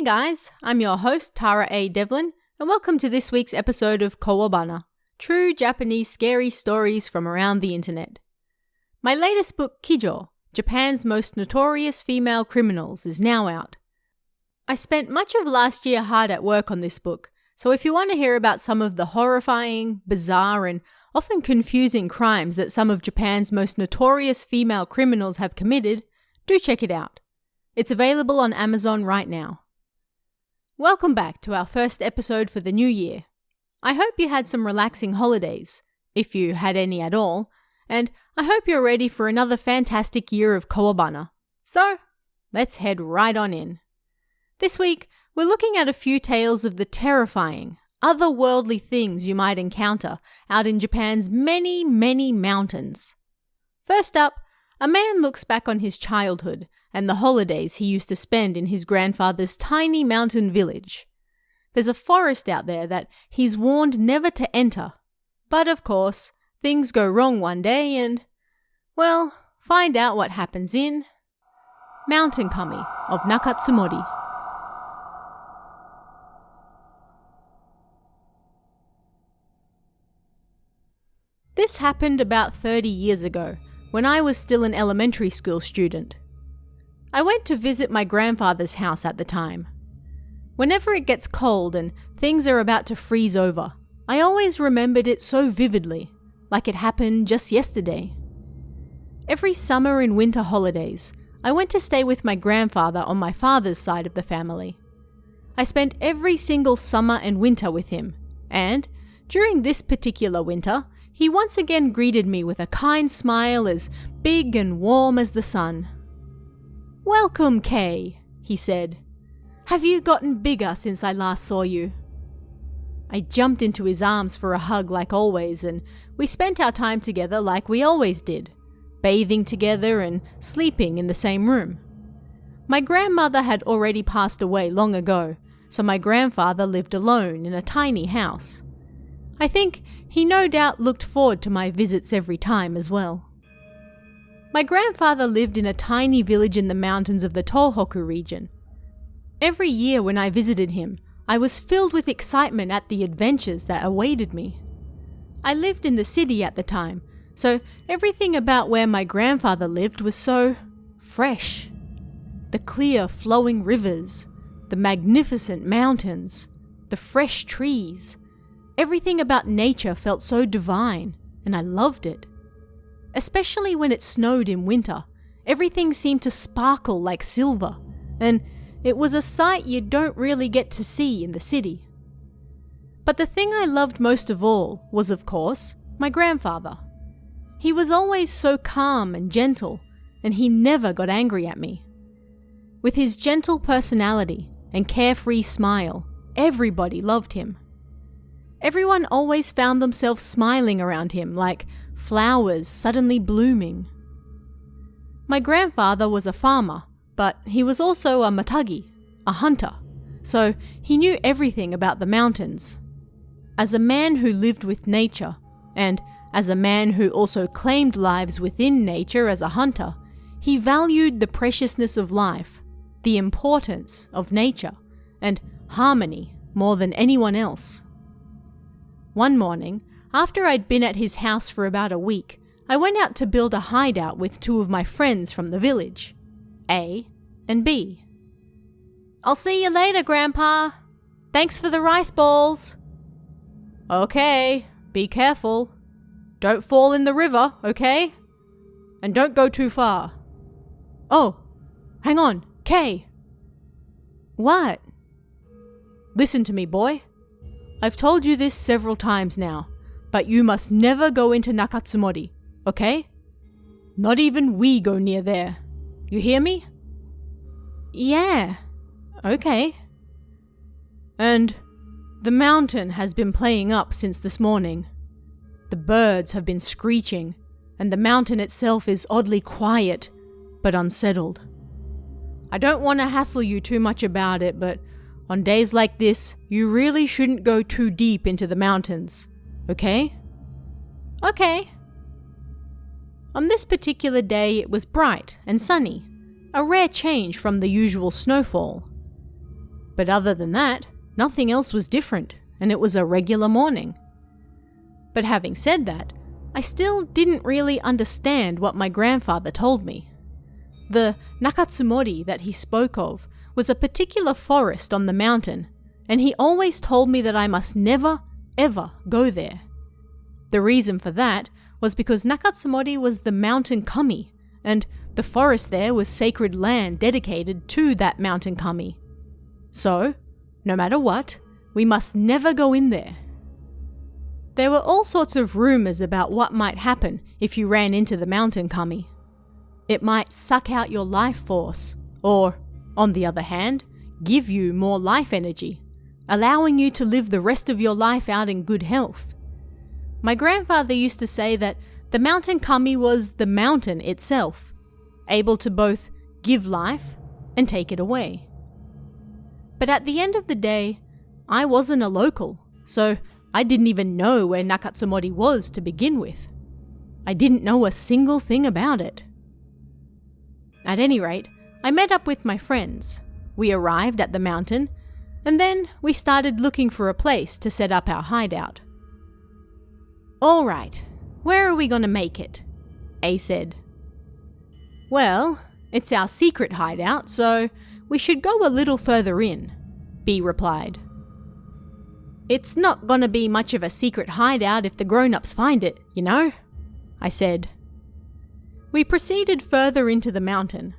Hey guys, I'm your host Tara A. Devlin, and welcome to this week's episode of Kowabana, true Japanese scary stories from around the internet. My latest book, Kijo, Japan's Most Notorious Female Criminals, is now out. I spent much of last year hard at work on this book, so if you want to hear about some of the horrifying, bizarre, and often confusing crimes that some of Japan's most notorious female criminals have committed, do check it out. It's available on Amazon right now. Welcome back to our first episode for the new year. I hope you had some relaxing holidays, if you had any at all, and I hope you're ready for another fantastic year of Kowabana. So, let's head right on in. This week, we're looking at a few tales of the terrifying, otherworldly things you might encounter out in Japan's many, many mountains. First up, a man looks back on his childhood and the holidays he used to spend in his grandfather's tiny mountain village. There's a forest out there that he's warned never to enter. But of course, things go wrong one day and, well, find out what happens in Mountain Kami of Nakatsumori. This happened about 30 years ago, when I was still an elementary school student. I went to visit my grandfather's house at the time. Whenever it gets cold and things are about to freeze over, I always remembered it so vividly, like it happened just yesterday. Every summer and winter holidays, I went to stay with my grandfather on my father's side of the family. I spent every single summer and winter with him, and during this particular winter, he once again greeted me with a kind smile as big and warm as the sun. "Welcome, Kay," he said. "Have you gotten bigger since I last saw you?" I jumped into his arms for a hug like always, and we spent our time together like we always did, bathing together and sleeping in the same room. My grandmother had already passed away long ago, so my grandfather lived alone in a tiny house. I think he no doubt looked forward to my visits every time as well. My grandfather lived in a tiny village in the mountains of the Tohoku region. Every year when I visited him, I was filled with excitement at the adventures that awaited me. I lived in the city at the time, so everything about where my grandfather lived was so fresh. The clear flowing rivers, the magnificent mountains, the fresh trees. Everything about nature felt so divine, and I loved it. Especially when it snowed in winter, everything seemed to sparkle like silver, and it was a sight you don't really get to see in the city. But the thing I loved most of all was, of course, my grandfather. He was always so calm and gentle, and he never got angry at me. With his gentle personality and carefree smile, everybody loved him. Everyone always found themselves smiling around him like flowers suddenly blooming. My grandfather was a farmer, but he was also a matagi, a hunter, so he knew everything about the mountains. As a man who lived with nature, and as a man who also claimed lives within nature as a hunter, he valued the preciousness of life, the importance of nature, and harmony more than anyone else. One morning, after I'd been at his house for about a week, I went out to build a hideout with two of my friends from the village, A and B. "I'll see you later, Grandpa. Thanks for the rice balls." "Okay, be careful. Don't fall in the river, okay? And don't go too far." "Oh, hang on, Kay." "What?" "Listen to me, boy. I've told you this several times now, but you must never go into Nakatsumori, okay? Not even we go near there. You hear me?" "Yeah, okay." "And the mountain has been playing up since this morning. The birds have been screeching, and the mountain itself is oddly quiet, but unsettled. I don't want to hassle you too much about it, but on days like this, you really shouldn't go too deep into the mountains, okay?" "Okay." On this particular day, it was bright and sunny, a rare change from the usual snowfall. But other than that, nothing else was different, and it was a regular morning. But having said that, I still didn't really understand what my grandfather told me. The Nakatsumori that he spoke of was a particular forest on the mountain, and he always told me that I must never, ever go there. The reason for that was because Nakatsumori was the mountain kami, and the forest there was sacred land dedicated to that mountain kami. So, no matter what, we must never go in there. There were all sorts of rumors about what might happen if you ran into the mountain kami. It might suck out your life force, or, on the other hand, give you more life energy, allowing you to live the rest of your life out in good health. My grandfather used to say that the mountain kami was the mountain itself, able to both give life and take it away. But at the end of the day, I wasn't a local, so I didn't even know where Nakatsumori was to begin with. I didn't know a single thing about it. At any rate, I met up with my friends. We arrived at the mountain, and then we started looking for a place to set up our hideout. "All right, where are we going to make it?" A said. "Well, it's our secret hideout, so we should go a little further in," B replied. "It's not gonna be much of a secret hideout if the grown-ups find it, you know," I said. We proceeded further into the mountain.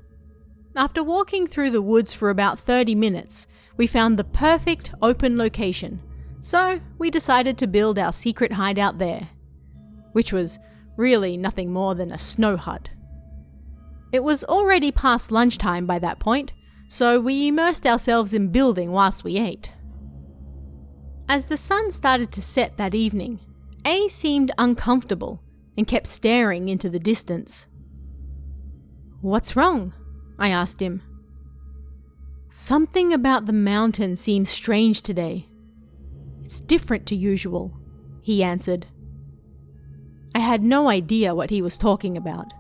After walking through the woods for about 30 minutes, we found the perfect open location, so we decided to build our secret hideout there, which was really nothing more than a snow hut. It was already past lunchtime by that point, so we immersed ourselves in building whilst we ate. As the sun started to set that evening, A seemed uncomfortable and kept staring into the distance. "What's wrong?" I asked him. "Something about the mountain seems strange today. It's different to usual," he answered. I had no idea what he was talking about.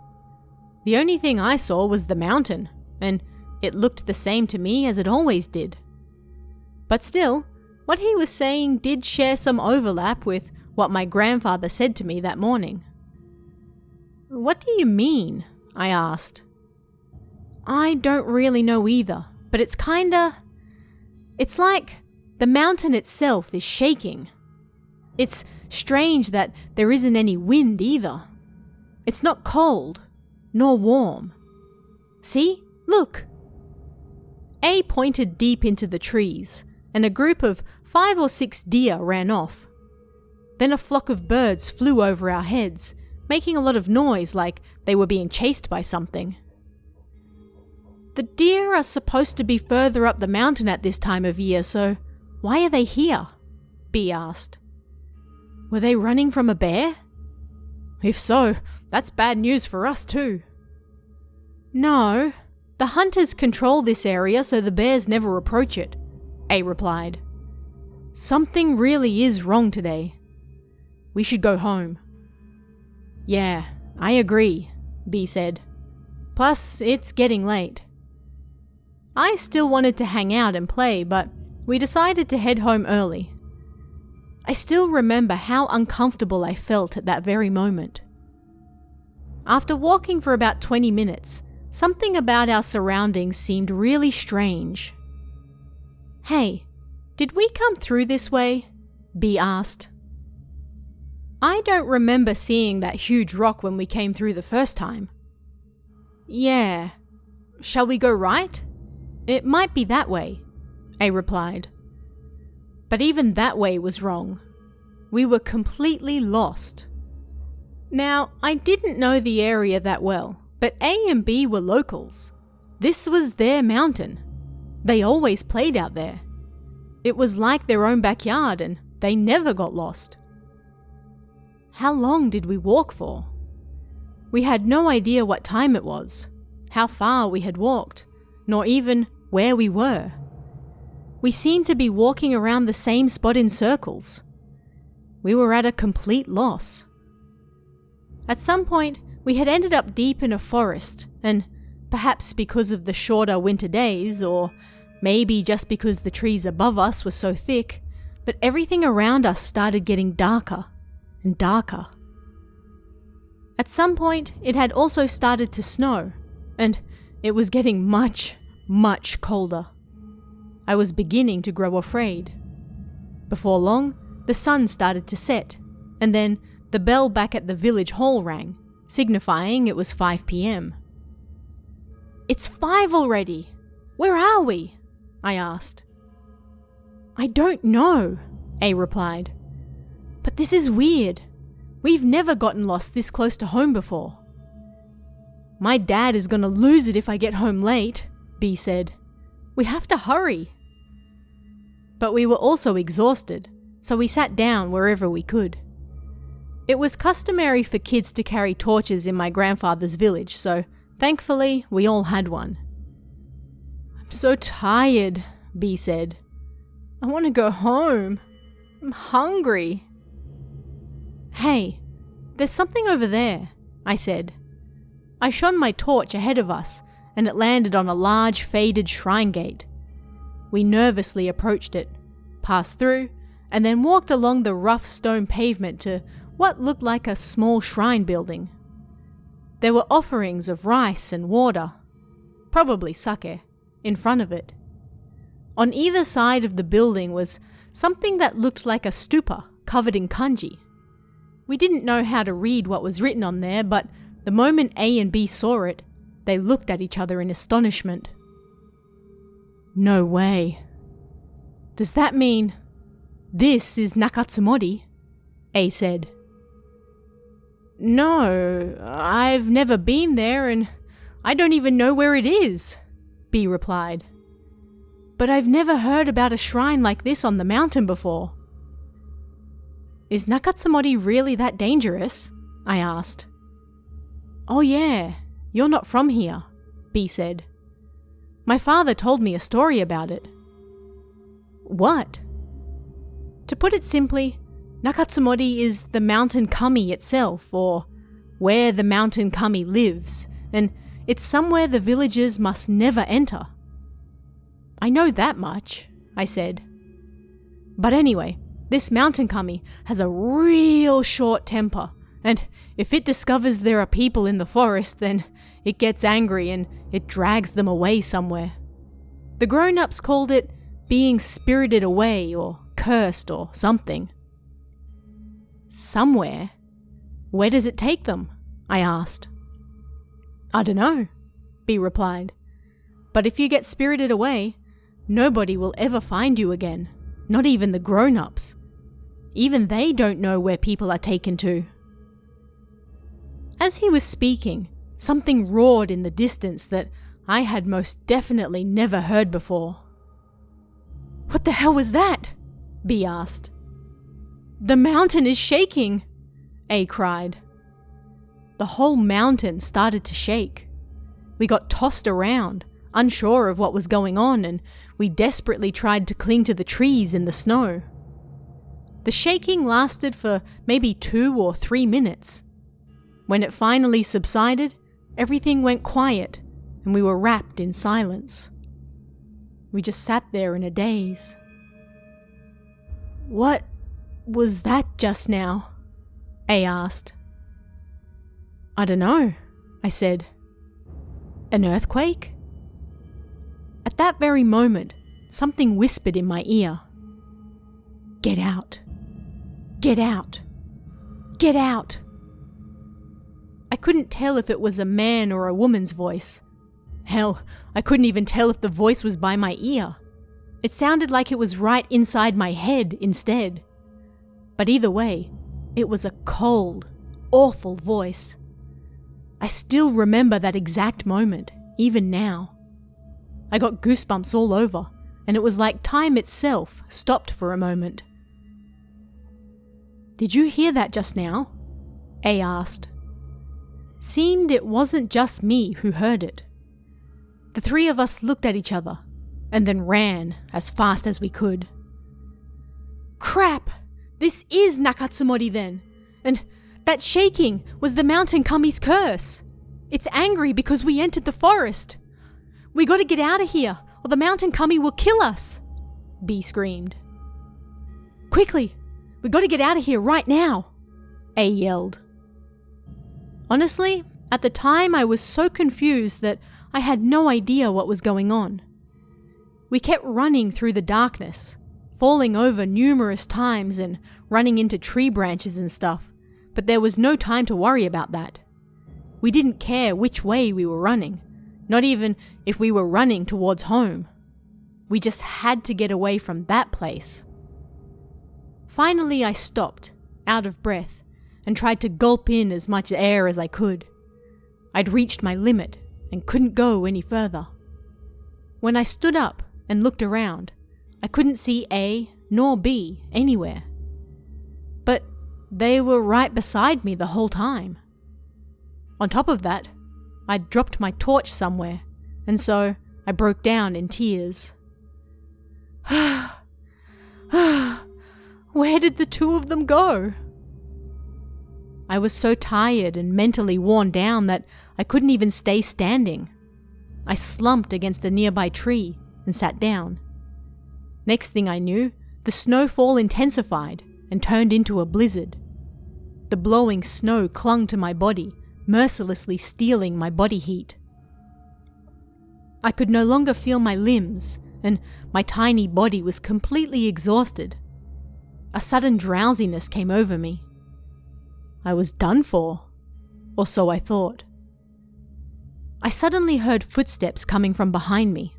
The only thing I saw was the mountain, and it looked the same to me as it always did. But still, what he was saying did share some overlap with what my grandfather said to me that morning. "What do you mean?" I asked. "I don't really know either, but it's like the mountain itself is shaking. It's strange that there isn't any wind either. It's not cold, nor warm. See? Look!" A pointed deep into the trees, and a group of 5 or 6 deer ran off. Then a flock of birds flew over our heads, making a lot of noise like they were being chased by something. "The deer are supposed to be further up the mountain at this time of year, so why are they here?" B asked. "Were they running from a bear?" "If so, that's bad news for us too." "No, the hunters control this area so the bears never approach it," A replied. "Something really is wrong today. We should go home." "Yeah, I agree," B said. "Plus, it's getting late." I still wanted to hang out and play, but we decided to head home early. I still remember how uncomfortable I felt at that very moment. After walking for about 20 minutes, something about our surroundings seemed really strange. "Hey, did we come through this way?" B asked. "I don't remember seeing that huge rock when we came through the first time." "Yeah. Shall we go right? It might be that way," A replied. But even that way was wrong. We were completely lost. Now, I didn't know the area that well, but A and B were locals. This was their mountain. They always played out there. It was like their own backyard, and they never got lost. How long did we walk for? We had no idea what time it was, how far we had walked, nor even where we were. We seemed to be walking around the same spot in circles. We were at a complete loss. At some point, we had ended up deep in a forest, and perhaps because of the shorter winter days, or Maybe just because the trees above us were so thick, but everything around us started getting darker and darker. At some point, it had also started to snow, and it was getting much, much colder. I was beginning to grow afraid. Before long, the sun started to set, and then the bell back at the village hall rang, signifying it was 5 p.m. "It's 5 already! Where are we?" I asked. "I don't know," A replied. "But this is weird. We've never gotten lost this close to home before." "My dad is gonna lose it if I get home late," B said. "We have to hurry." But we were also exhausted, so we sat down wherever we could. It was customary for kids to carry torches in my grandfather's village, so thankfully we all had one. "I'm so tired," B said. "I want to go home. I'm hungry." "Hey, there's something over there," I said. I shone my torch ahead of us, and it landed on a large faded shrine gate. We nervously approached it, passed through, and then walked along the rough stone pavement to what looked like a small shrine building. There were offerings of rice and water, probably sake, in front of it. On either side of the building was something that looked like a stupa covered in kanji. We didn't know how to read what was written on there, but the moment A and B saw it, they looked at each other in astonishment. "No way. Does that mean this is Nakatsumori?" A said. "No, I've never been there and I don't even know where it is," B replied. "But I've never heard about a shrine like this on the mountain before." "Is Nakatsumori really that dangerous?" I asked. "Oh yeah, you're not from here," B said. "My father told me a story about it." "What?" "To put it simply, Nakatsumori is the mountain kami itself, or where the mountain kami lives, and it's somewhere the villagers must never enter." "I know that much," I said. "But anyway, this mountain kami has a real short temper, and if it discovers there are people in the forest, then it gets angry and it drags them away somewhere. The grown-ups called it being spirited away or cursed or something." "Somewhere? Where does it take them?" I asked. "I dunno," B replied. "But if you get spirited away, nobody will ever find you again, not even the grown-ups. Even they don't know where people are taken to." As he was speaking, something roared in the distance that I had most definitely never heard before. "What the hell was that?" B asked. "The mountain is shaking," A cried. The whole mountain started to shake. We got tossed around, unsure of what was going on, and we desperately tried to cling to the trees in the snow. The shaking lasted for maybe 2 or 3 minutes. When it finally subsided, everything went quiet, and we were wrapped in silence. We just sat there in a daze. "What was that just now?" A asked. "I dunno," I said. "An earthquake?" At that very moment, something whispered in my ear. "Get out. Get out. Get out." I couldn't tell if it was a man or a woman's voice. Hell, I couldn't even tell if the voice was by my ear. It sounded like it was right inside my head instead. But either way, it was a cold, awful voice. I still remember that exact moment, even now. I got goosebumps all over, and it was like time itself stopped for a moment. "Did you hear that just now?" A asked. Seemed it wasn't just me who heard it. The 3 of us looked at each other, and then ran as fast as we could. "Crap! This is Nakatsumori then! And that shaking was the mountain kami's curse! It's angry because we entered the forest! We gotta get out of here, or the mountain kami will kill us," B screamed. "Quickly, we gotta get out of here right now," A yelled. Honestly, at the time I was so confused that I had no idea what was going on. We kept running through the darkness, falling over numerous times and running into tree branches and stuff, but there was no time to worry about that. We didn't care which way we were running, not even if we were running towards home. We just had to get away from that place. Finally, I stopped, out of breath, and tried to gulp in as much air as I could. I'd reached my limit and couldn't go any further. When I stood up and looked around, I couldn't see A nor B anywhere. But they were right beside me the whole time. On top of that, I'd dropped my torch somewhere, and so I broke down in tears. Where did the two of them go? I was so tired and mentally worn down that I couldn't even stay standing. I slumped against a nearby tree and sat down. Next thing I knew, the snowfall intensified and turned into a blizzard. The blowing snow clung to my body, mercilessly stealing my body heat. I could no longer feel my limbs, and my tiny body was completely exhausted. A sudden drowsiness came over me. I was done for, or so I thought. I suddenly heard footsteps coming from behind me.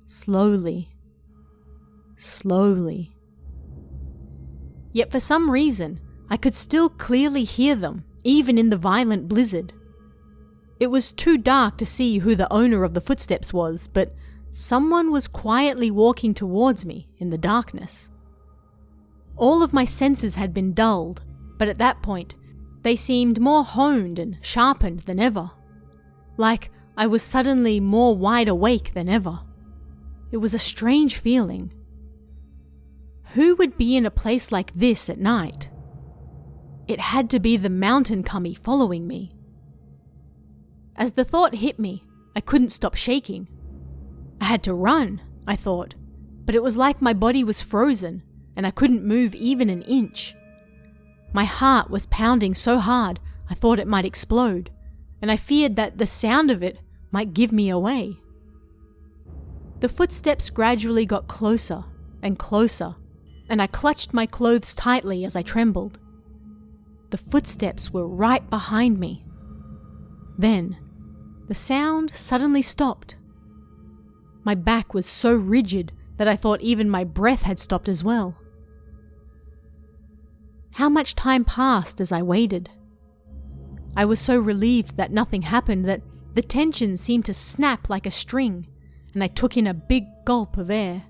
Slowly. Slowly. Yet for some reason, I could still clearly hear them, even in the violent blizzard. It was too dark to see who the owner of the footsteps was, but someone was quietly walking towards me in the darkness. All of my senses had been dulled, but at that point, they seemed more honed and sharpened than ever. Like I was suddenly more wide awake than ever. It was a strange feeling. Who would be in a place like this at night? It had to be the mountain kami following me. As the thought hit me, I couldn't stop shaking. I had to run, I thought, but it was like my body was frozen and I couldn't move even an inch. My heart was pounding so hard I thought it might explode, and I feared that the sound of it might give me away. The footsteps gradually got closer and closer, and I clutched my clothes tightly as I trembled. The footsteps were right behind me. Then, the sound suddenly stopped. My back was so rigid that I thought even my breath had stopped as well. How much time passed as I waited? I was so relieved that nothing happened that the tension seemed to snap like a string, and I took in a big gulp of air.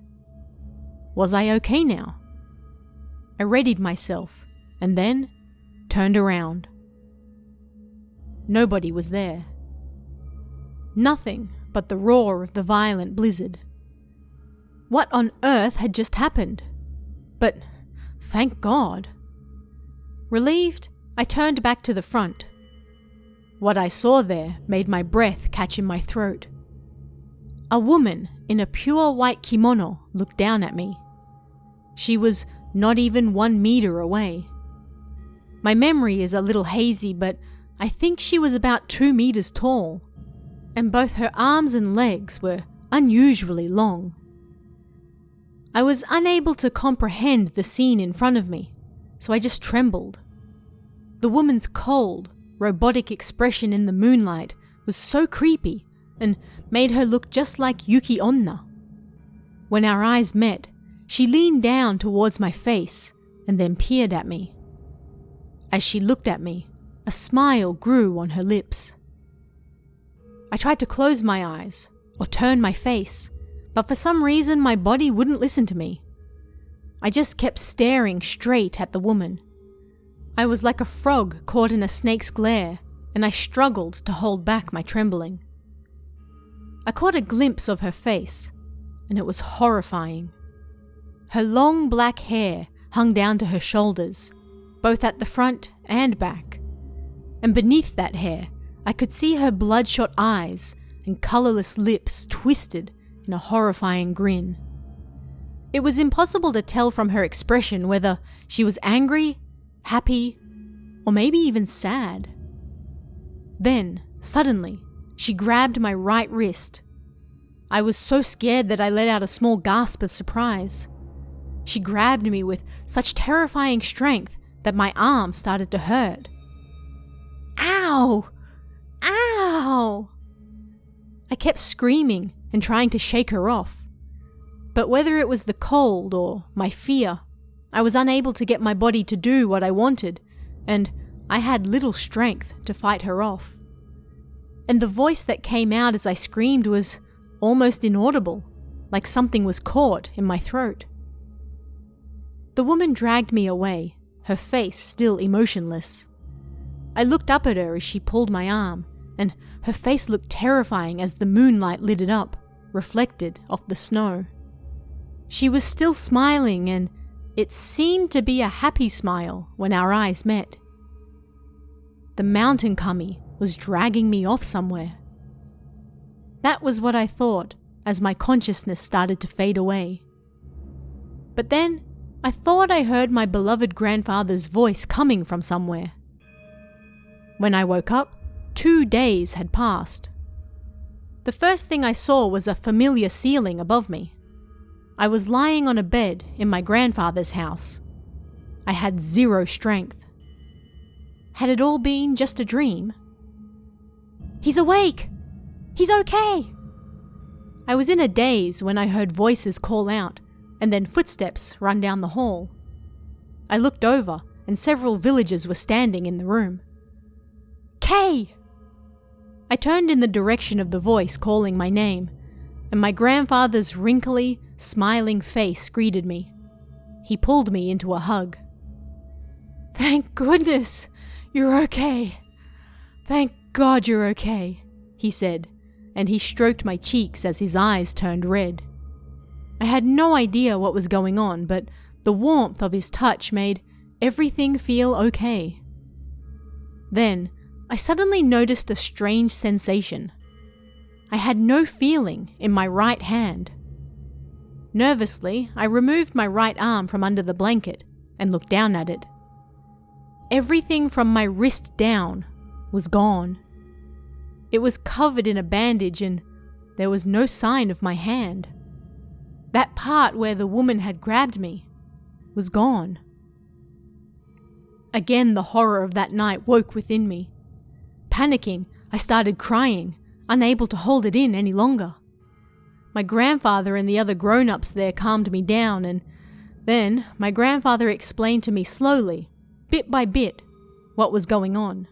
Was I okay now? I readied myself, and then turned around. Nobody was there. Nothing but the roar of the violent blizzard. What on earth had just happened? But thank God. Relieved, I turned back to the front. What I saw there made my breath catch in my throat. A woman in a pure white kimono looked down at me. She was not even 1 meter away. My memory is a little hazy, but I think she was about 2 meters tall, and both her arms and legs were unusually long. I was unable to comprehend the scene in front of me, so I just trembled. The woman's cold, robotic expression in the moonlight was so creepy and made her look just like Yuki Onna. When our eyes met, she leaned down towards my face and then peered at me. As she looked at me, a smile grew on her lips. I tried to close my eyes or turn my face, but for some reason my body wouldn't listen to me. I just kept staring straight at the woman. I was like a frog caught in a snake's glare, and I struggled to hold back my trembling. I caught a glimpse of her face, and it was horrifying. Her long black hair hung down to her shoulders, both at the front and back, and beneath that hair I could see her bloodshot eyes and colourless lips twisted in a horrifying grin. It was impossible to tell from her expression whether she was angry, happy, or maybe even sad. Then, suddenly, she grabbed my right wrist. I was so scared that I let out a small gasp of surprise. She grabbed me with such terrifying strength that my arm started to hurt. Ow! Ow! I kept screaming and trying to shake her off. But whether it was the cold or my fear, I was unable to get my body to do what I wanted, and I had little strength to fight her off. And the voice that came out as I screamed was almost inaudible, like something was caught in my throat. The woman dragged me away, her face still emotionless. I looked up at her as she pulled my arm, and her face looked terrifying as the moonlight lit it up, reflected off the snow. She was still smiling, and it seemed to be a happy smile when our eyes met. The mountain kami was dragging me off somewhere. That was what I thought as my consciousness started to fade away. But then I thought I heard my beloved grandfather's voice coming from somewhere. When I woke up, 2 days had passed. The first thing I saw was a familiar ceiling above me. I was lying on a bed in my grandfather's house. I had 0 strength. Had it all been just a dream? "He's awake! He's okay!" I was in a daze when I heard voices call out, and then footsteps run down the hall. I looked over, and several villagers were standing in the room. "Kay!" I turned in the direction of the voice calling my name, and my grandfather's wrinkly, smiling face greeted me. He pulled me into a hug. "Thank goodness, you're okay. Thank God you're okay," he said, and he stroked my cheeks as his eyes turned red. I had no idea what was going on, but the warmth of his touch made everything feel okay. Then, I suddenly noticed a strange sensation. I had no feeling in my right hand. Nervously, I removed my right arm from under the blanket and looked down at it. Everything from my wrist down was gone. It was covered in a bandage and there was no sign of my hand. That part where the woman had grabbed me was gone. Again, the horror of that night woke within me. Panicking, I started crying, unable to hold it in any longer. My grandfather and the other grown-ups there calmed me down, and then my grandfather explained to me slowly, bit by bit, what was going on.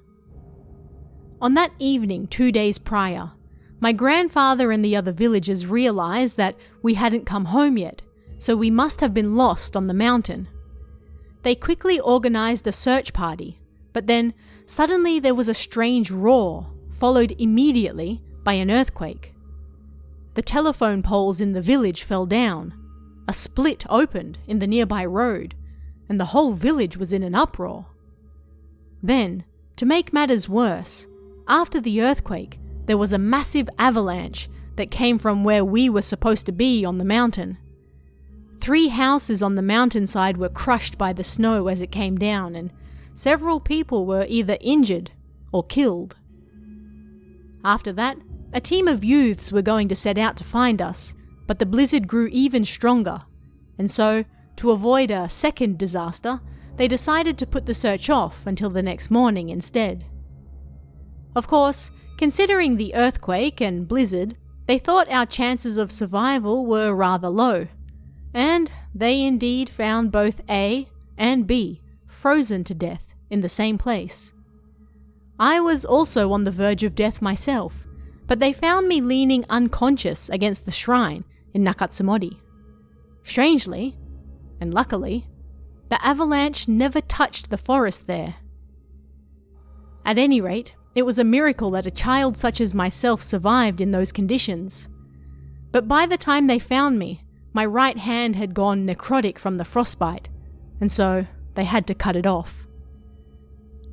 On that evening 2 days prior, my grandfather and the other villagers realized that we hadn't come home yet, so we must have been lost on the mountain. They quickly organized a search party, but then suddenly there was a strange roar, followed immediately by an earthquake. The telephone poles in the village fell down, a split opened in the nearby road, and the whole village was in an uproar. Then, to make matters worse, after the earthquake, there was a massive avalanche that came from where we were supposed to be on the mountain. 3 houses on the mountainside were crushed by the snow as it came down, and several people were either injured or killed. After that, a team of youths were going to set out to find us, but the blizzard grew even stronger, and so, to avoid a second disaster, they decided to put the search off until the next morning instead. Of course, considering the earthquake and blizzard, they thought our chances of survival were rather low, and they indeed found both A and B frozen to death in the same place. I was also on the verge of death myself, but they found me leaning unconscious against the shrine in Nakatsumori. Strangely, and luckily, the avalanche never touched the forest there. At any rate, it was a miracle that a child such as myself survived in those conditions. But by the time they found me, my right hand had gone necrotic from the frostbite, and so they had to cut it off.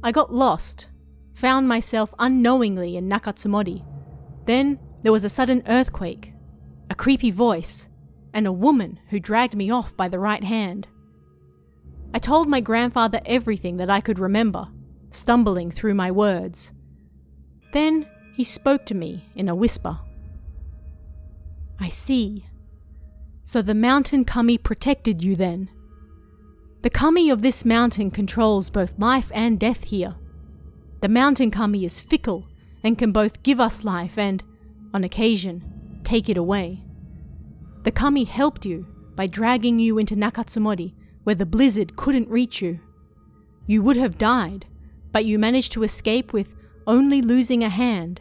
I got lost, found myself unknowingly in Nakatsumori. Then there was a sudden earthquake, a creepy voice, and a woman who dragged me off by the right hand. I told my grandfather everything that I could remember, stumbling through my words. Then he spoke to me in a whisper. "I see. So the mountain kami protected you then. The kami of this mountain controls both life and death here. The mountain kami is fickle and can both give us life and, on occasion, take it away. The kami helped you by dragging you into Nakatsumori, where the blizzard couldn't reach you. You would have died, but you managed to escape with only losing a hand.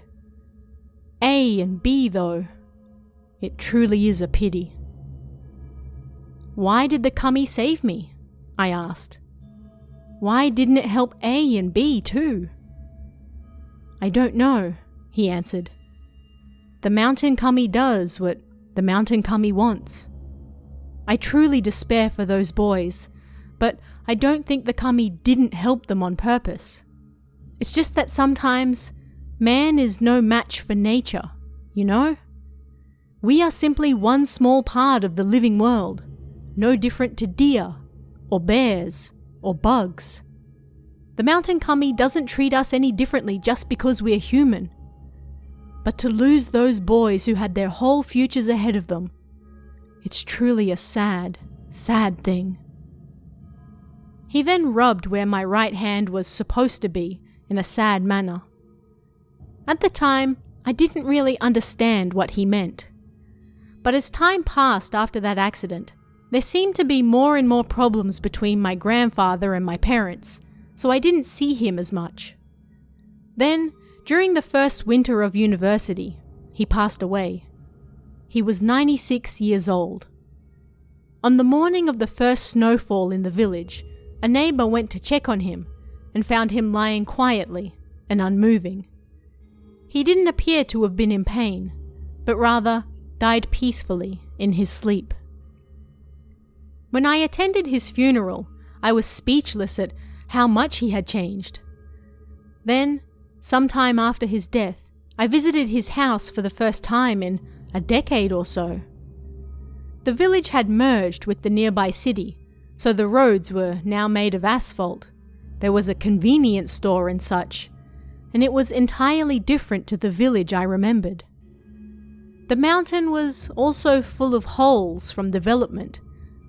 A and B, though, it truly is a pity." "Why did the kami save me?" I asked. "Why didn't it help A and B too?" "I don't know," he answered. "The mountain kami does what the mountain kami wants. I truly despair for those boys, but I don't think the kami didn't help them on purpose. It's just that sometimes man is no match for nature, you know? We are simply one small part of the living world, no different to deer, or bears, or bugs. The mountain kami doesn't treat us any differently just because we're human. But to lose those boys who had their whole futures ahead of them, it's truly a sad, sad thing." He then rubbed where my right hand was supposed to be in a sad manner. At the time, I didn't really understand what he meant. But as time passed after that accident, there seemed to be more and more problems between my grandfather and my parents, so I didn't see him as much. Then, during the first winter of university, he passed away. He was 96 years old. On the morning of the first snowfall in the village, a neighbor went to check on him and found him lying quietly and unmoving. He didn't appear to have been in pain, but rather died peacefully in his sleep. When I attended his funeral, I was speechless at how much he had changed. Then, sometime after his death, I visited his house for the first time in a decade or so. The village had merged with the nearby city, so the roads were now made of asphalt. There was a convenience store and such, and it was entirely different to the village I remembered. The mountain was also full of holes from development,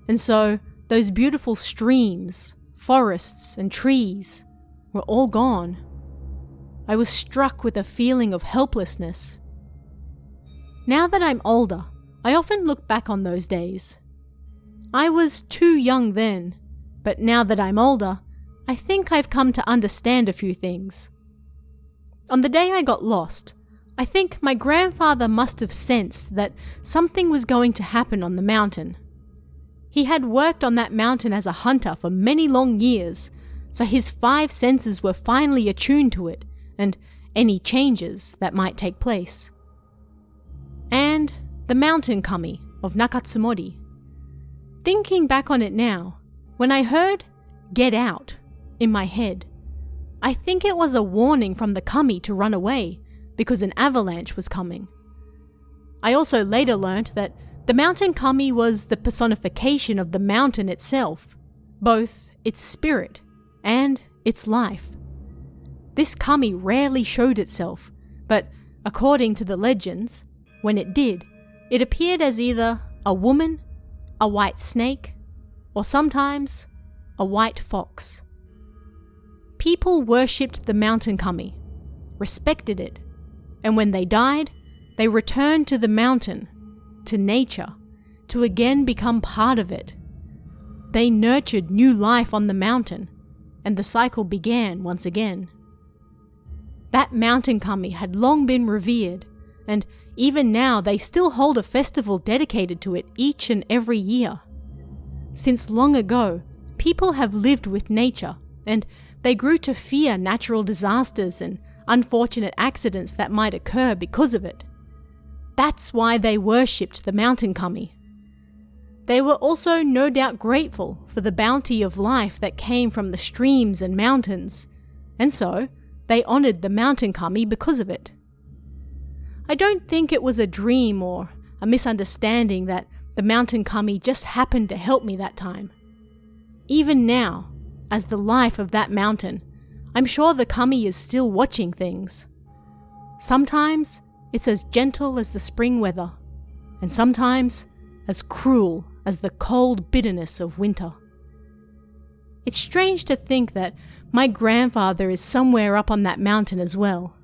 and so those beautiful streams, forests, and trees were all gone. I was struck with a feeling of helplessness. Now that I'm older, I often look back on those days. I was too young then, but now that I'm older, I think I've come to understand a few things. On the day I got lost, I think my grandfather must have sensed that something was going to happen on the mountain. He had worked on that mountain as a hunter for many long years, so his 5 senses were finally attuned to it and any changes that might take place. And the mountain kami of Nakatsumori. Thinking back on it now, when I heard "get out" in my head, I think it was a warning from the kami to run away because an avalanche was coming. I also later learnt that the mountain kami was the personification of the mountain itself, both its spirit and its life. This kami rarely showed itself, but according to the legends, when it did, it appeared as either a woman, a white snake, or sometimes a white fox. People worshipped the mountain kami, respected it, and when they died, they returned to the mountain, to nature, to again become part of it. They nurtured new life on the mountain, and the cycle began once again. That mountain kami had long been revered, and even now they still hold a festival dedicated to it each and every year. Since long ago, people have lived with nature, and they grew to fear natural disasters and unfortunate accidents that might occur because of it. That's why they worshipped the mountain kami. They were also no doubt grateful for the bounty of life that came from the streams and mountains, and so they honored the mountain kami because of it. I don't think it was a dream or a misunderstanding that the mountain kami just happened to help me that time. Even now, as the life of that mountain, I'm sure the kami is still watching things. Sometimes it's as gentle as the spring weather, and sometimes as cruel as the cold bitterness of winter. It's strange to think that my grandfather is somewhere up on that mountain as well.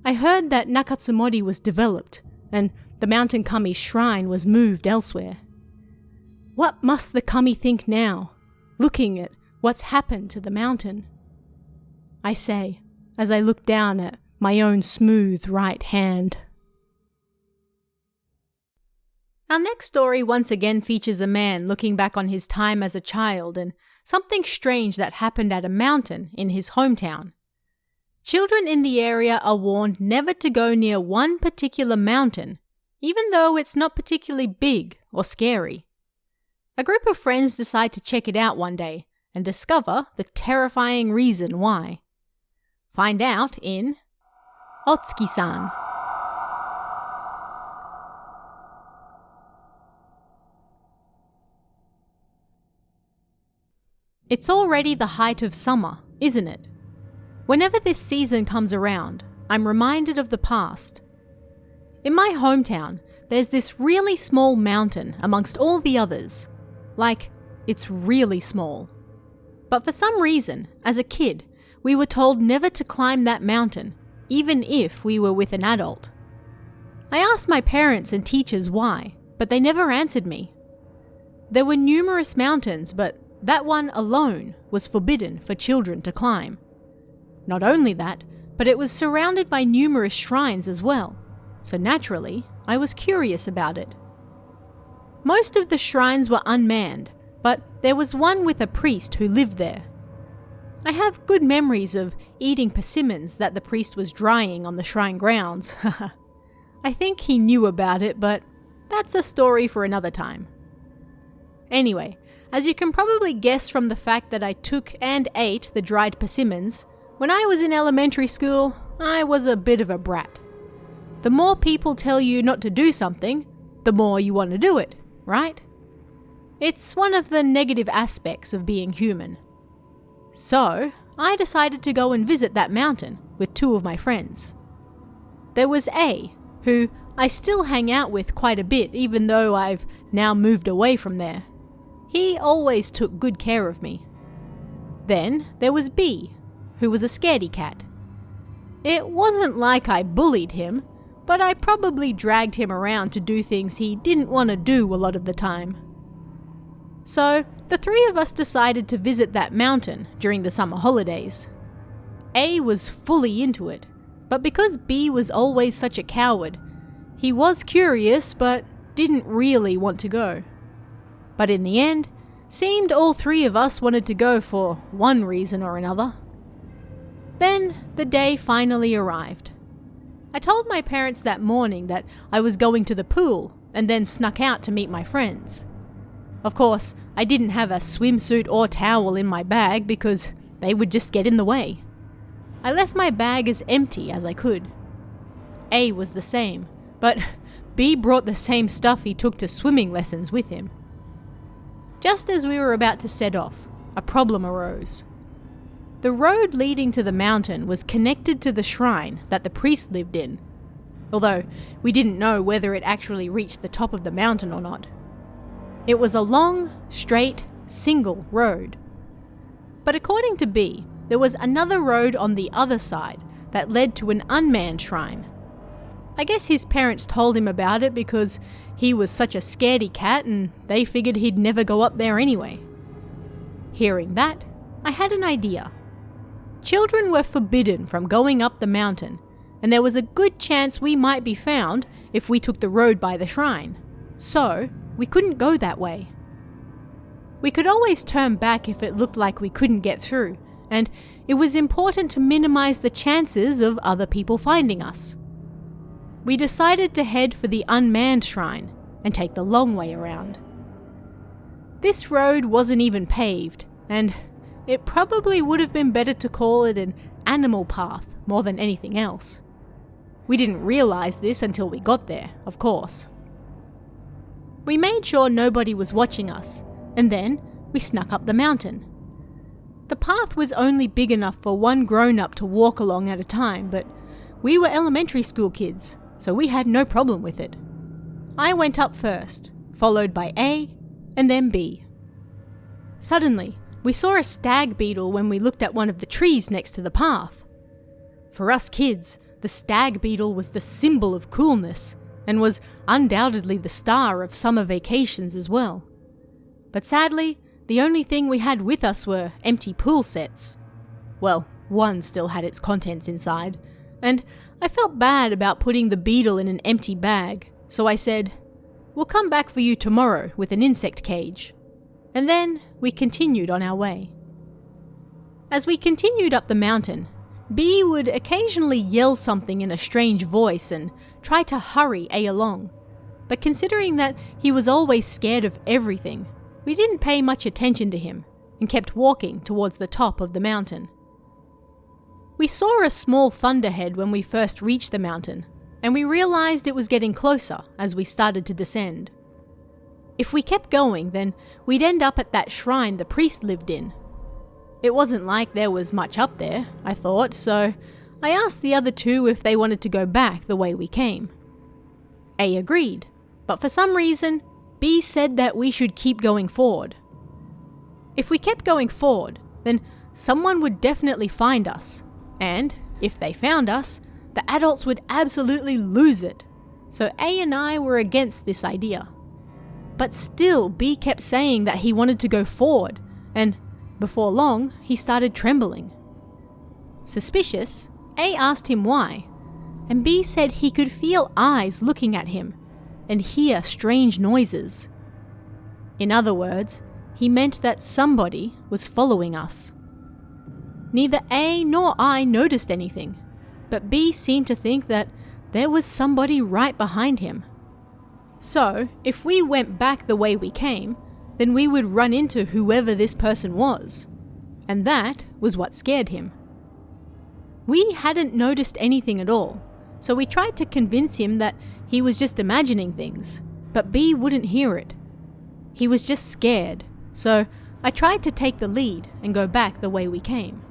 I heard that Nakatsumori was developed, and the mountain kami's shrine was moved elsewhere. What must the kami think now, looking at what's happened to the mountain? I say, as I look down at my own smooth right hand. Our next story once again features a man looking back on his time as a child and something strange that happened at a mountain in his hometown. Children in the area are warned never to go near one particular mountain, even though it's not particularly big or scary. A group of friends decide to check it out one day and discover the terrifying reason why. Find out in Otsuki-san. It's already the height of summer, isn't it? Whenever this season comes around, I'm reminded of the past. In my hometown, there's this really small mountain amongst all the others. Like, it's really small. But for some reason, as a kid, we were told never to climb that mountain, even if we were with an adult. I asked my parents and teachers why, but they never answered me. There were numerous mountains, but that one alone was forbidden for children to climb. Not only that, but it was surrounded by numerous shrines as well, so naturally, I was curious about it. Most of the shrines were unmanned, but there was one with a priest who lived there. I have good memories of eating persimmons that the priest was drying on the shrine grounds. I think he knew about it, but that's a story for another time. Anyway, as you can probably guess from the fact that I took and ate the dried persimmons, when I was in elementary school, I was a bit of a brat. The more people tell you not to do something, the more you want to do it, right? It's one of the negative aspects of being human. So, I decided to go and visit that mountain with two of my friends. There was A, who I still hang out with quite a bit even though I've now moved away from there. He always took good care of me. Then there was B, who was a scaredy cat. It wasn't like I bullied him, but I probably dragged him around to do things he didn't want to do a lot of the time. So, the three of us decided to visit that mountain during the summer holidays. A was fully into it, but because B was always such a coward, he was curious but didn't really want to go. But in the end, seemed all three of us wanted to go for one reason or another. Then the day finally arrived. I told my parents that morning that I was going to the pool and then snuck out to meet my friends. Of course, I didn't have a swimsuit or towel in my bag because they would just get in the way. I left my bag as empty as I could. A was the same, but B brought the same stuff he took to swimming lessons with him. Just as we were about to set off, a problem arose. The road leading to the mountain was connected to the shrine that the priest lived in, although we didn't know whether it actually reached the top of the mountain or not. It was a long, straight, single road. But according to B, there was another road on the other side that led to an unmanned shrine. I guess his parents told him about it because he was such a scaredy cat and they figured he'd never go up there anyway. Hearing that, I had an idea. Children were forbidden from going up the mountain, and there was a good chance we might be found if we took the road by the shrine. So, we couldn't go that way. We could always turn back if it looked like we couldn't get through, and it was important to minimize the chances of other people finding us. We decided to head for the unmanned shrine and take the long way around. This road wasn't even paved, and it probably would have been better to call it an animal path more than anything else. We didn't realize this until we got there, of course. We made sure nobody was watching us, and then we snuck up the mountain. The path was only big enough for one grown-up to walk along at a time, but we were elementary school kids, so we had no problem with it. I went up first, followed by A, and then B. Suddenly, we saw a stag beetle when we looked at one of the trees next to the path. For us kids, the stag beetle was the symbol of coolness, and was undoubtedly the star of summer vacations as well. But sadly, the only thing we had with us were empty pool sets. Well, one still had its contents inside, and I felt bad about putting the beetle in an empty bag, so I said, "We'll come back for you tomorrow with an insect cage." And then we continued on our way. As we continued up the mountain, B would occasionally yell something in a strange voice and try to hurry A along, but considering that he was always scared of everything, we didn't pay much attention to him and kept walking towards the top of the mountain. We saw a small thunderhead when we first reached the mountain, and we realized it was getting closer as we started to descend. If we kept going, then we'd end up at that shrine the priest lived in. It wasn't like there was much up there, I thought, so I asked the other two if they wanted to go back the way we came. A agreed, but for some reason, B said that we should keep going forward. If we kept going forward, then someone would definitely find us, and if they found us, the adults would absolutely lose it, so A and I were against this idea. But still, B kept saying that he wanted to go forward, and before long, he started trembling. Suspicious, A asked him why, and B said he could feel eyes looking at him and hear strange noises. In other words, he meant that somebody was following us. Neither A nor I noticed anything, but B seemed to think that there was somebody right behind him. So, if we went back the way we came, then we would run into whoever this person was, and that was what scared him. We hadn't noticed anything at all, so we tried to convince him that he was just imagining things, but B wouldn't hear it. He was just scared, so I tried to take the lead and go back the way we came.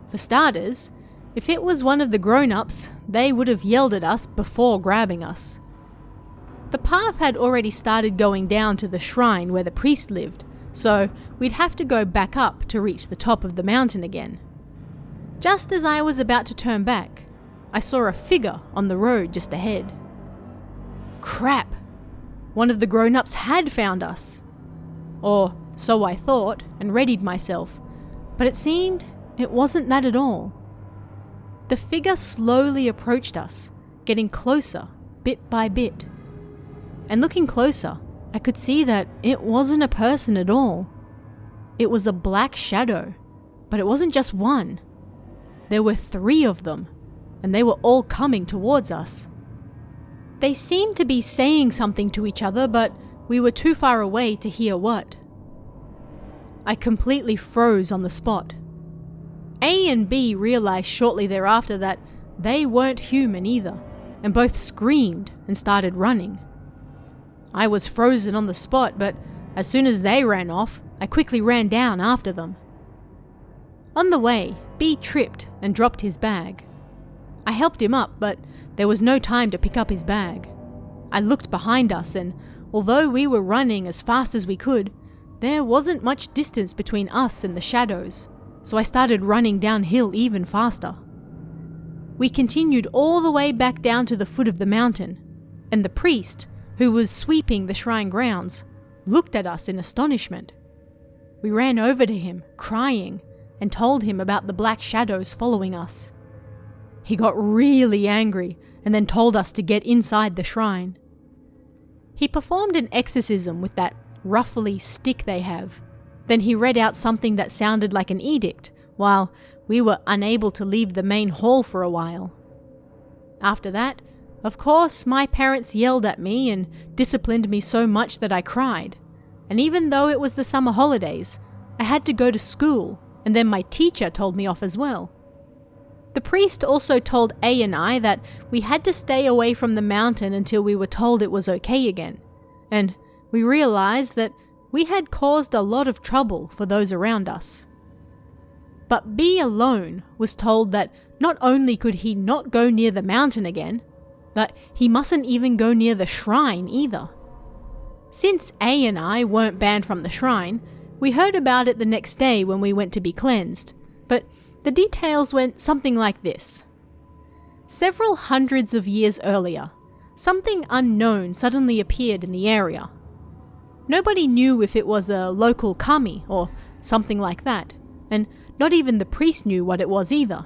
For starters, if it was one of the grown-ups, they would have yelled at us before grabbing us. The path had already started going down to the shrine where the priest lived, so we'd have to go back up to reach the top of the mountain again. Just as I was about to turn back, I saw a figure on the road just ahead. Crap! One of the grown-ups had found us. Or so I thought and readied myself, but it seemed it wasn't that at all. The figure slowly approached us, getting closer bit by bit. And looking closer, I could see that it wasn't a person at all. It was a black shadow, but it wasn't just one. There were 3 of them, and they were all coming towards us. They seemed to be saying something to each other, but we were too far away to hear what. I completely froze on the spot. A and B realized shortly thereafter that they weren't human either, and both screamed and started running. I was frozen on the spot, but as soon as they ran off, I quickly ran down after them. On the way, B tripped and dropped his bag. I helped him up, but there was no time to pick up his bag. I looked behind us, and although we were running as fast as we could, there wasn't much distance between us and the shadows, so I started running downhill even faster. We continued all the way back down to the foot of the mountain, and the priest, who was sweeping the shrine grounds, looked at us in astonishment. We ran over to him, crying, and told him about the black shadows following us. He got really angry and then told us to get inside the shrine. He performed an exorcism with that ruffly stick they have. Then he read out something that sounded like an edict, while we were unable to leave the main hall for a while. After that, of course, my parents yelled at me and disciplined me so much that I cried. And even though it was the summer holidays, I had to go to school, and then my teacher told me off as well. The priest also told A and I that we had to stay away from the mountain until we were told it was okay again, and we realized that we had caused a lot of trouble for those around us. But B alone was told that not only could he not go near the mountain again, but he mustn't even go near the shrine either. Since A and I weren't banned from the shrine, we heard about it the next day when we went to be cleansed, but the details went something like this. Several hundreds of years earlier, something unknown suddenly appeared in the area. Nobody knew if it was a local kami or something like that, and not even the priest knew what it was either.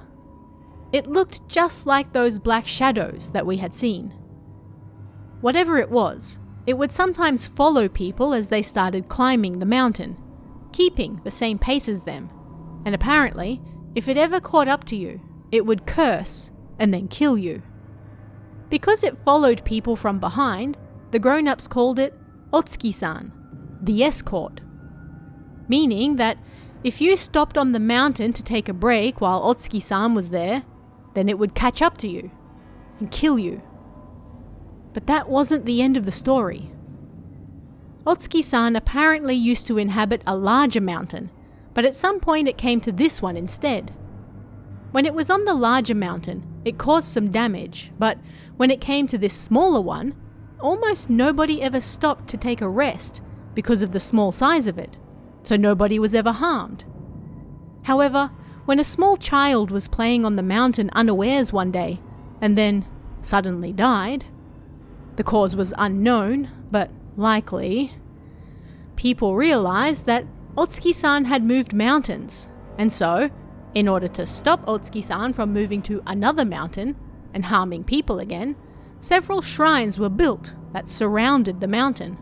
It looked just like those black shadows that we had seen. Whatever it was, it would sometimes follow people as they started climbing the mountain, keeping the same pace as them, and apparently, if it ever caught up to you, it would curse and then kill you. Because it followed people from behind, the grown-ups called it Otsuki-san, the escort, meaning that if you stopped on the mountain to take a break while Otsuki-san was there, then it would catch up to you and kill you. But that wasn't the end of the story. Otsuki-san apparently used to inhabit a larger mountain, but at some point it came to this one instead. When it was on the larger mountain, it caused some damage, but when it came to this smaller one, almost nobody ever stopped to take a rest because of the small size of it, so nobody was ever harmed. However, when a small child was playing on the mountain unawares one day, and then suddenly died, the cause was unknown, but likely, people realized that Otsuki-san had moved mountains, and so, in order to stop Otsuki-san from moving to another mountain and harming people again, several shrines were built that surrounded the mountain.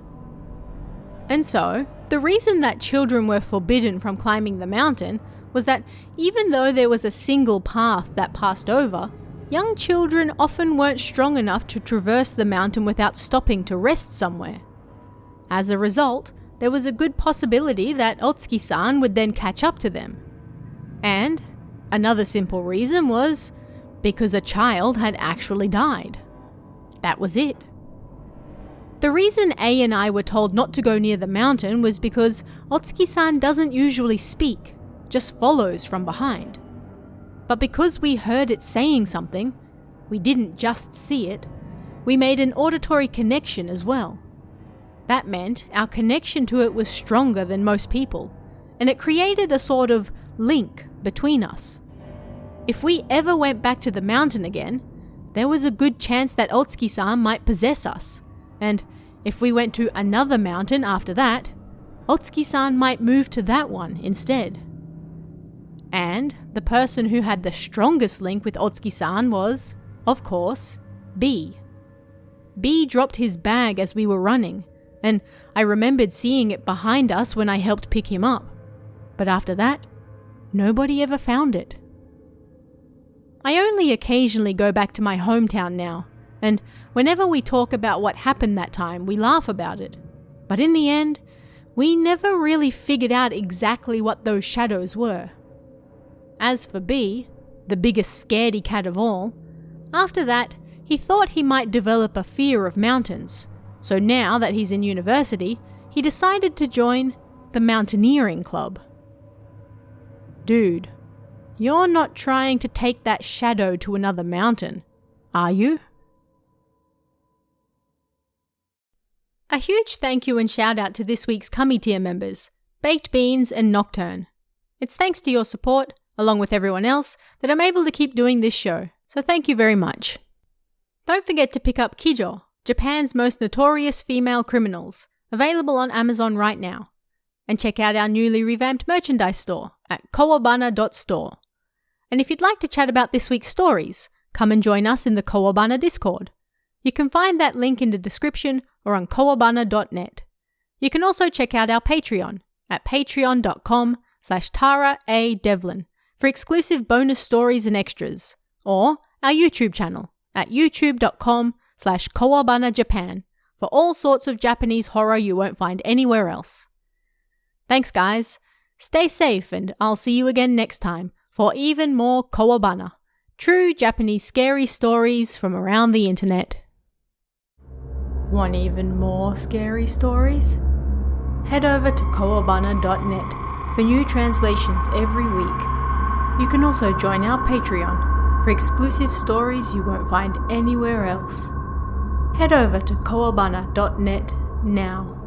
And so, the reason that children were forbidden from climbing the mountain was that even though there was a single path that passed over, young children often weren't strong enough to traverse the mountain without stopping to rest somewhere. As a result, there was a good possibility that Otsuki-san would then catch up to them. And another simple reason was because a child had actually died. That was it. The reason A and I were told not to go near the mountain was because Otsuki-san doesn't usually speak, just follows from behind. But because we heard it saying something, we didn't just see it, we made an auditory connection as well. That meant our connection to it was stronger than most people, and it created a sort of link between us. If we ever went back to the mountain again, there was a good chance that Otsuki-san might possess us, and if we went to another mountain after that, Otsuki-san might move to that one instead. And the person who had the strongest link with Otsuki-san was, of course, B. B dropped his bag as we were running, and I remembered seeing it behind us when I helped pick him up. But after that, nobody ever found it. I only occasionally go back to my hometown now, and whenever we talk about what happened that time, we laugh about it. But in the end, we never really figured out exactly what those shadows were. As for B, the biggest scaredy cat of all, after that, he thought he might develop a fear of mountains. So now that he's in university, he decided to join the mountaineering club. Dude, you're not trying to take that shadow to another mountain, are you? A huge thank you and shout out to this week's Kami tier members, Baked Beans and Nocturne. It's thanks to your support, along with everyone else, that I'm able to keep doing this show, so thank you very much. Don't forget to pick up Kijo, Japan's most notorious female criminals, available on Amazon right now. And check out our newly revamped merchandise store at kowabana.store. And if you'd like to chat about this week's stories, come and join us in the Kowabana Discord. You can find that link in the description or on kowabana.net. You can also check out our Patreon at patreon.com/TaraADevlin for exclusive bonus stories and extras, or our YouTube channel at youtube.com/KowabanaJapan for all sorts of Japanese horror you won't find anywhere else. Thanks guys, stay safe, and I'll see you again next time for even more Kowabana, true Japanese scary stories from around the internet. Want even more scary stories? Head over to Kowabana.net for new translations every week. You can also join our Patreon for exclusive stories you won't find anywhere else. Head over to Kowabana.net now.